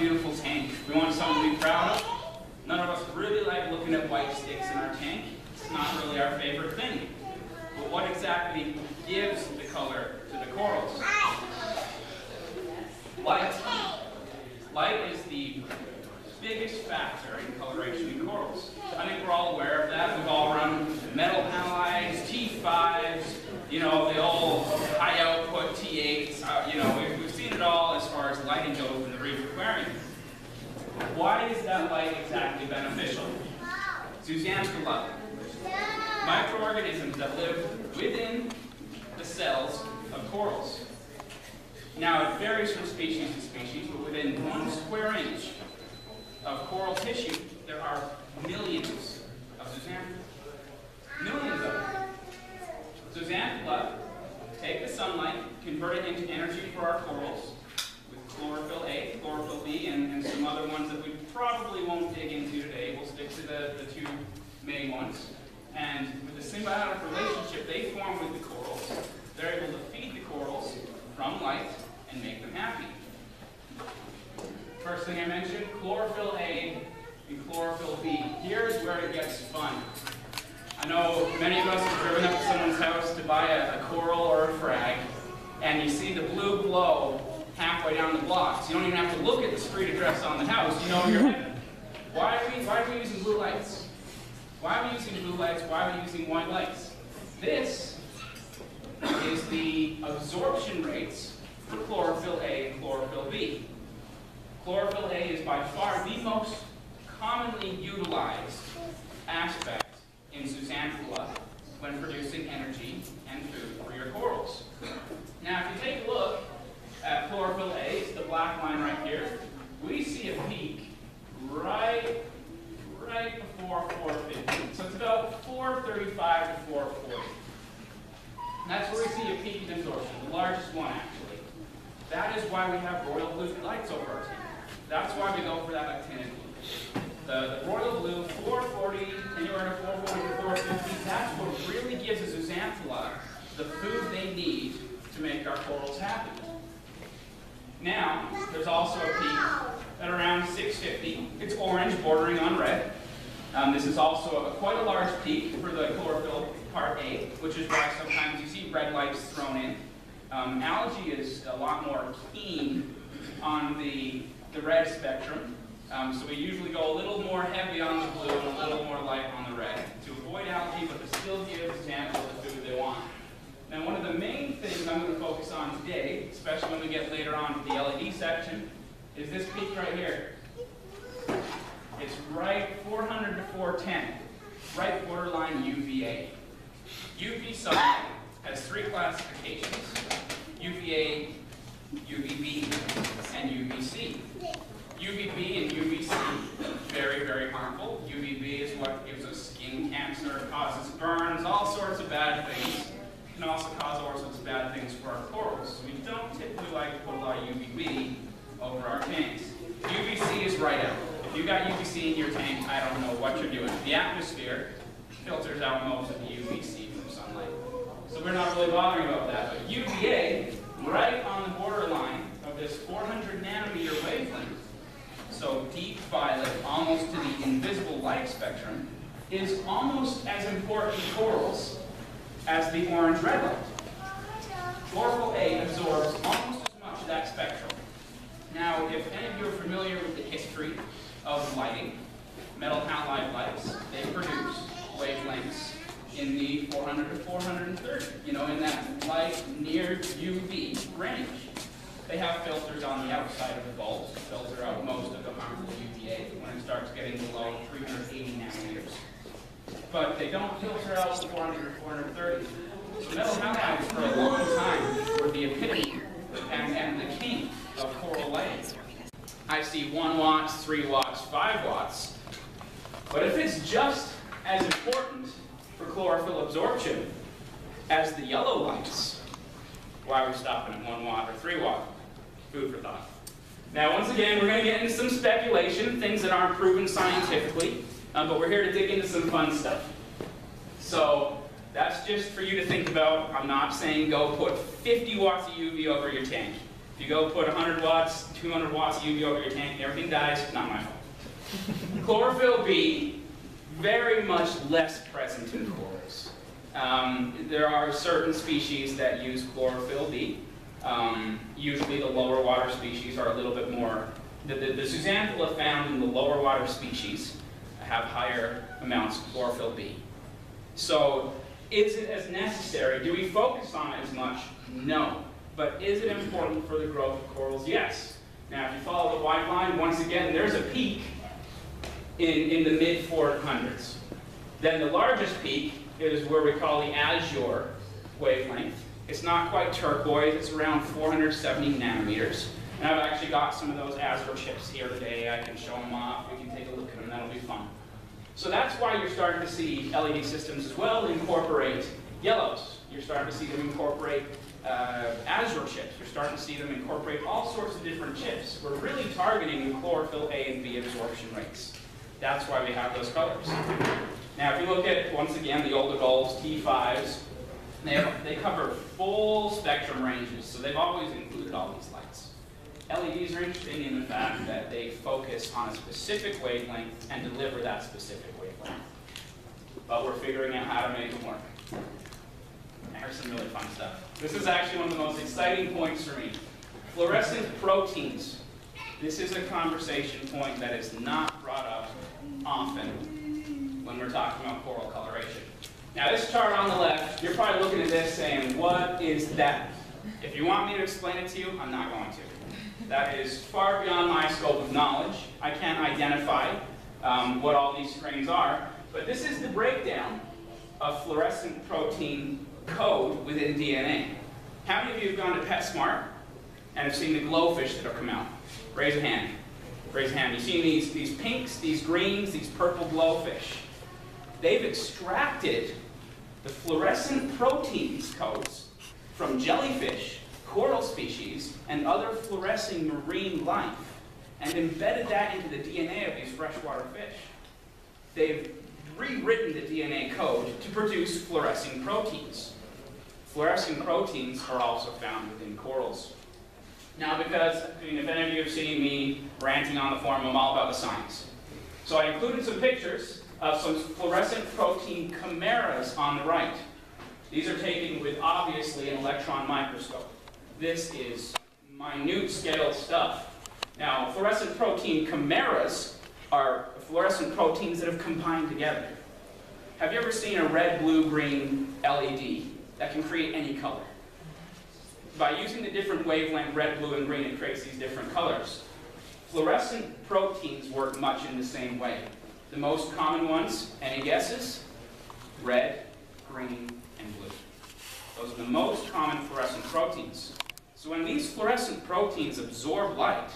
beautiful tank. We want something to be proud of. None of us really like looking at white sticks in our tank. It's not really our favorite thing. But what exactly gives the color to the corals? Light. Light is the biggest factor in coloration in corals. I think we're all aware of that. We've all run metal halides, T5s, you know, the old high output T8s. You know, we've seen it all as far as lighting goes in the reef aquarium. Why is that light exactly beneficial? Zooxanthellae, microorganisms that live within the cells of corals. Now, it varies from species to species, but within 1 square inch of coral tissue, there are millions of zooxanthellae. Millions of them. Zooxanthellae take the sunlight, convert it into energy for our corals with chlorophyll A, chlorophyll B, and some other ones that we probably won't dig into today. We'll stick to the 2 main ones. And with the symbiotic relationship they form with the corals, they're able to feed the corals from light and make them happy. First thing I mentioned, chlorophyll A and chlorophyll B. Here's where it gets fun. I know many of us have driven up to someone's house to buy a coral or a frag, and you see the blue glow halfway down the block, so you don't even have to look at the street address on the house, you know where you're headed. Why are we using blue lights? Why are we using blue lights? Why are we using white lights? This is the absorption rates for chlorophyll A and chlorophyll B. Chlorophyll A is by far the most commonly utilized aspect in zooxanthellae when producing energy and food for your corals. Now, if you take a look at chlorophyll A, it's the black line right here, we see a peak right before 450. So it's about 435 to 440. And that's where we see a peak in absorption, the largest one actually. That is why we have royal blue lights over our tank. That's why we go for that actinic blue. The royal blue, 440, anywhere to 440 to 450, that's what really gives a zooxanthellae the food they need to make our corals happy. Now, there's also a peak at around 650. It's orange bordering on red. This is also quite a large peak for the chlorophyll part A, which is why sometimes you see red lights thrown in. Algae is a lot more keen on the red spectrum, so we usually go a little more heavy on the blue and a little more light on the red to avoid algae, but to still give examples of the food they want. Now, one of the main things I'm going to focus on today, especially when we get later on to the LED section, is this peak right here. It's right 400 to 410, right borderline UVA. UV sunlight has 3 classifications: UVA, UVB, and UVC. UVB and UVC, very, very harmful. UVB is what gives us skin cancer, causes burns, all sorts of bad things. It can also cause all sorts of bad things for our corals. So we don't typically like to put a lot of UVB over our tanks. UVC is right out. If you got UVC in your tank, I don't know what you're doing. The atmosphere filters out most of the UVC from sunlight. So we're not really bothering about that. But UVA, right on the borderline of this 400 nanometer wavelength, so deep violet, almost to the invisible light spectrum, is almost as important to corals as the orange-red light. Chlorophyll A absorbs almost as much of that spectrum. Now, if any of you are familiar with the history of lighting, metal halide lights, they produce wavelengths in the 400 to 430, you know, in that light near UV range. They have filters on the outside of the bulbs to filter out most of the harmful UVA when it starts getting below 380 nanometers. But they don't filter out the 400 or 430. So metal halides for a long time were the epitome and the king of coral lighting. I see 1 watt, 3 watts, 5 watts. But if it's just as important for chlorophyll absorption as the yellow lights, why are we stopping at 1 watt or 3 watt? Food for thought. Now, once again, we're going to get into some speculation, things that aren't proven scientifically, but we're here to dig into some fun stuff. So that's just for you to think about. I'm not saying go put 50 watts of UV over your tank. If you go put 100 watts, 200 watts of UV over your tank, everything dies, not my fault. Chlorophyll B, very much less present in corals. There are certain species that use chlorophyll B. Usually the lower water species are a little bit more, the Zooxanthellae found in the lower water species have higher amounts of chlorophyll B. So is it as necessary? Do we focus on it as much? No. But is it important for the growth of corals? Yes. Now if you follow the white line, once again, there's a peak in the mid-400s. Then the largest peak is where we call the azure wavelength. It's not quite turquoise, it's around 470 nanometers. And I've actually got some of those azure chips here today. I can show them off, we can take a look at them, that'll be fun. So that's why you're starting to see LED systems as well incorporate yellows. You're starting to see them incorporate azure chips. You're starting to see them incorporate all sorts of different chips. We're really targeting the chlorophyll A and B absorption rates. That's why we have those colors. Now if you look at, once again, the older bulbs, T5s, they cover full spectrum ranges, so they've always included all these lights. LEDs are interesting in the fact that they focus on a specific wavelength and deliver that specific wavelength. But we're figuring out how to make them work. There's some really fun stuff. This is actually one of the most exciting points for me. Fluorescent proteins. This is a conversation point that is not brought up often when we're talking about coral coloration. Now this chart on the left, you're probably looking at this saying, what is that? If you want me to explain it to you, I'm not going to. That is far beyond my scope of knowledge. I can't identify what all these strings are, but this is the breakdown of fluorescent protein code within DNA. How many of you have gone to PetSmart and have seen the glowfish that have come out? Raise a hand. Raise a hand. You've seen these pinks, these greens, these purple glowfish. They've extracted the fluorescent proteins codes from jellyfish, coral species, and other fluorescing marine life, and embedded that into the DNA of these freshwater fish. They've rewritten the DNA code to produce fluorescing proteins. Fluorescing proteins are also found within corals. Now because, if any of you have seen me ranting on the forum, I'm all about the science. So I included some pictures of some fluorescent protein chimeras on the right. These are taken with, obviously, an electron microscope. This is minute scale stuff. Now, fluorescent protein chimeras are fluorescent proteins that have combined together. Have you ever seen a red, blue, green LED that can create any color? By using the different wavelength, red, blue, and green, it creates these different colors. Fluorescent proteins work much in the same way. The most common ones, any guesses? Red, green, and blue. Those are the most common fluorescent proteins. So when these fluorescent proteins absorb light,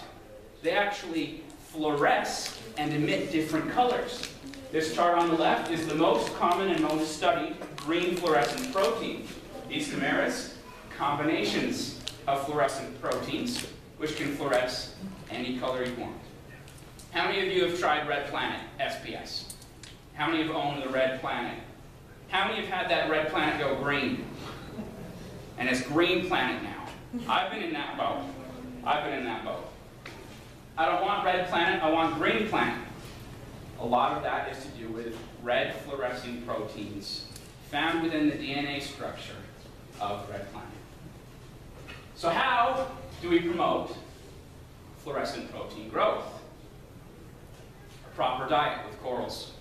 they actually fluoresce and emit different colors. This chart on the left is the most common and most studied green fluorescent protein. These chimeras, combinations of fluorescent proteins, which can fluoresce any color you want. How many of you have tried Red Planet, SPS? How many have owned the Red Planet? How many have had that Red Planet go green? And it's Green Planet now. I've been in that boat. I've been in that boat. I don't want Red Planet, I want Green Planet. A lot of that is to do with red fluorescing proteins found within the DNA structure of Red Planet. So how do we promote fluorescent protein growth? A proper diet with corals.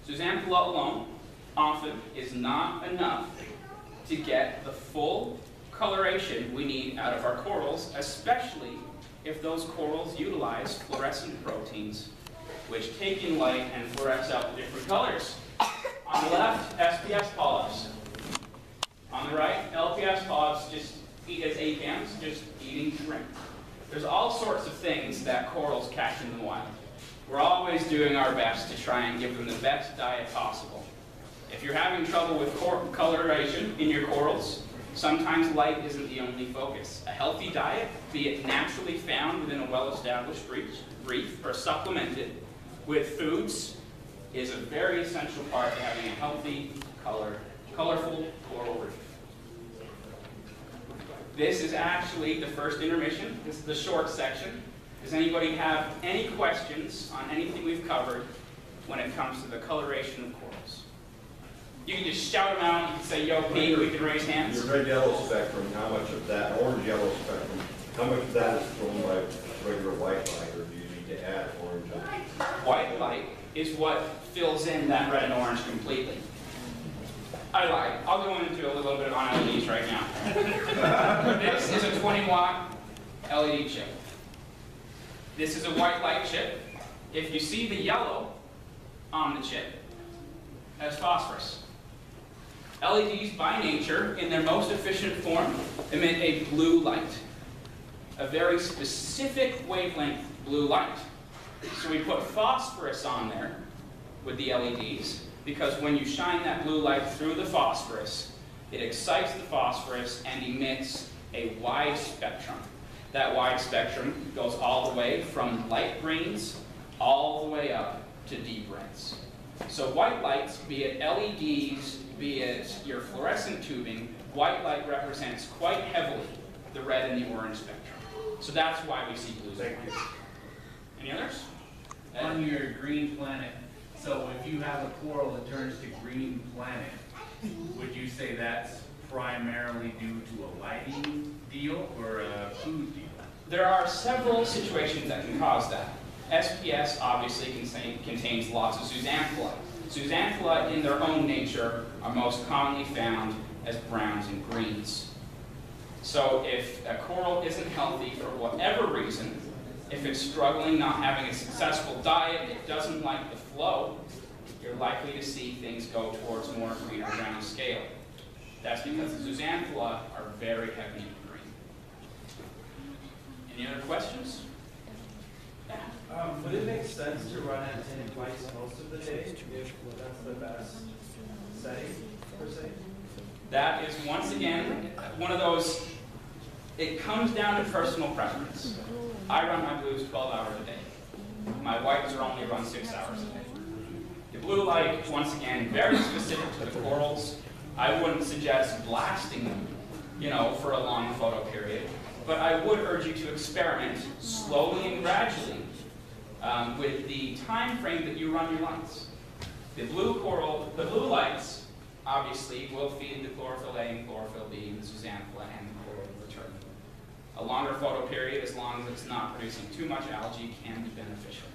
Zooxanthellae alone often is not enough to get the full coloration we need out of our corals, especially if those corals utilize fluorescent proteins which take in light and fluoresce out the different colors. On the left, SPS polyps. On the right, LPS polyps just eat as apians, just eating shrimp. There's all sorts of things that corals catch in the wild. We're always doing our best to try and give them the best diet possible. If you're having trouble with coloration in your corals, sometimes light isn't the only focus. A healthy diet, be it naturally found within a well-established reef or supplemented with foods, is a very essential part of having a healthy, colorful coral reef. This is actually the first intermission. This is the short section. Does anybody have any questions on anything we've covered when it comes to the coloration of corals? You can just shout them out. You can say, yo, Pete, we can raise hands. Your red-yellow spectrum, how much of that, orange-yellow spectrum, how much of that is thrown by regular white light, or do you need to add orange? White light is what fills in that red and orange completely. I lied. I'll go into a little bit on LEDs right now. This is a 20-watt LED chip. This is a white light chip. If you see the yellow on the chip, that's phosphorus. LEDs, by nature, in their most efficient form, emit a blue light. A very specific wavelength blue light. So we put phosphorus on there with the LEDs, because when you shine that blue light through the phosphorus, it excites the phosphorus and emits a wide spectrum. That wide spectrum goes all the way from light greens all the way up to deep reds. So white lights, be it LEDs, be it your fluorescent tubing, white light represents quite heavily the red and the orange spectrum. So that's why we see blues and whites. Any others? On your green planet, so if you have a coral that turns to green planet, would you say that's primarily due to a lighting deal or a food deal? There are several situations that can cause that. SPS obviously contains lots of zooxanthellae. Zooxanthellae in their own nature are most commonly found as browns and greens. So if a coral isn't healthy for whatever reason, if it's struggling, not having a successful diet, it doesn't like the flow, you're likely to see things go towards more green or brown scale. That's because the zooxanthellae are very heavy in green. Any other questions? Yeah. Would it make sense to run at 10 lights most of the day if that's the best setting, per se? That is, once again, one of those, it comes down to personal preference. I run my blues 12 hours a day. My whites are only run 6 hours a day. The blue light, once again, very specific to the corals. I wouldn't suggest blasting them, for a long photo period. But I would urge you to experiment slowly and gradually with the time frame that you run your lights. The blue lights, obviously, will feed the chlorophyll A and chlorophyll B and the zooxanthellae and the coral in return. A longer photo period, as long as it's not producing too much algae, can be beneficial.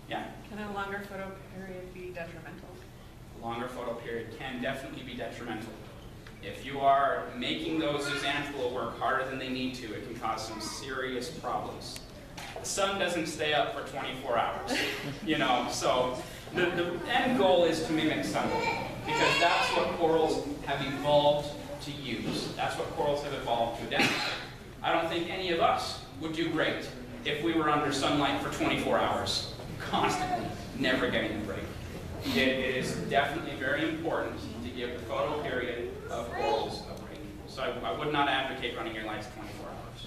Yeah? Can a longer photo period be detrimental? A longer photo period can definitely be detrimental. If you are making those zooxanthellae work harder than they need to, it can cause some serious problems. The sun doesn't stay up for 24 hours, so the end goal is to mimic sunlight, because that's what corals have evolved to use. That's what corals have evolved to adapt. I don't think any of us would do great if we were under sunlight for 24 hours, constantly, never getting a break. It is definitely very important to give the photo period of corals a break. So I would not advocate running your lights 24 hours.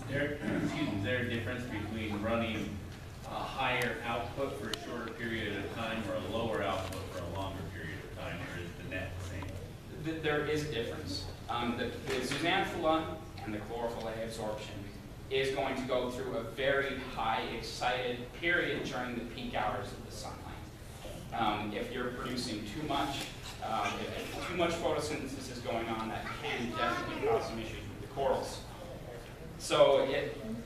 Is there a difference between running a higher output for a shorter period of time or a lower output for a longer period of time, or is the net the same? There is a difference. The zooxanthellae and the chlorophyll A absorption is going to go through a very high excited period during the peak hours of the sunlight. If you're producing too much, if too much photosynthesis is going on, that can definitely cause some issues with the corals. So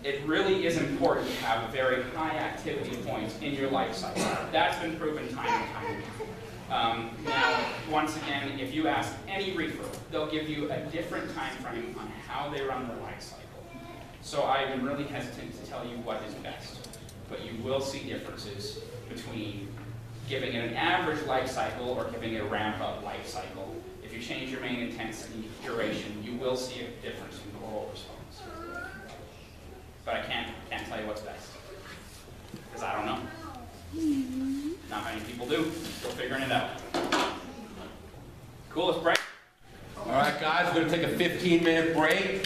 it really is important to have a very high activity point in your life cycle. That's been proven time and time again. Now, once again, if you ask any reefer, they'll give you a different time frame on how they run their life cycle. So I am really hesitant to tell you what is best, but you will see differences between giving it an average life cycle or giving it a ramp-up life cycle. If you change your main intensity duration, you will see a difference in coral response. But I can't tell you what's best, because I don't know. Not many people do. Still figuring it out. Cool, let's break. All right, guys, we're going to take a 15-minute break.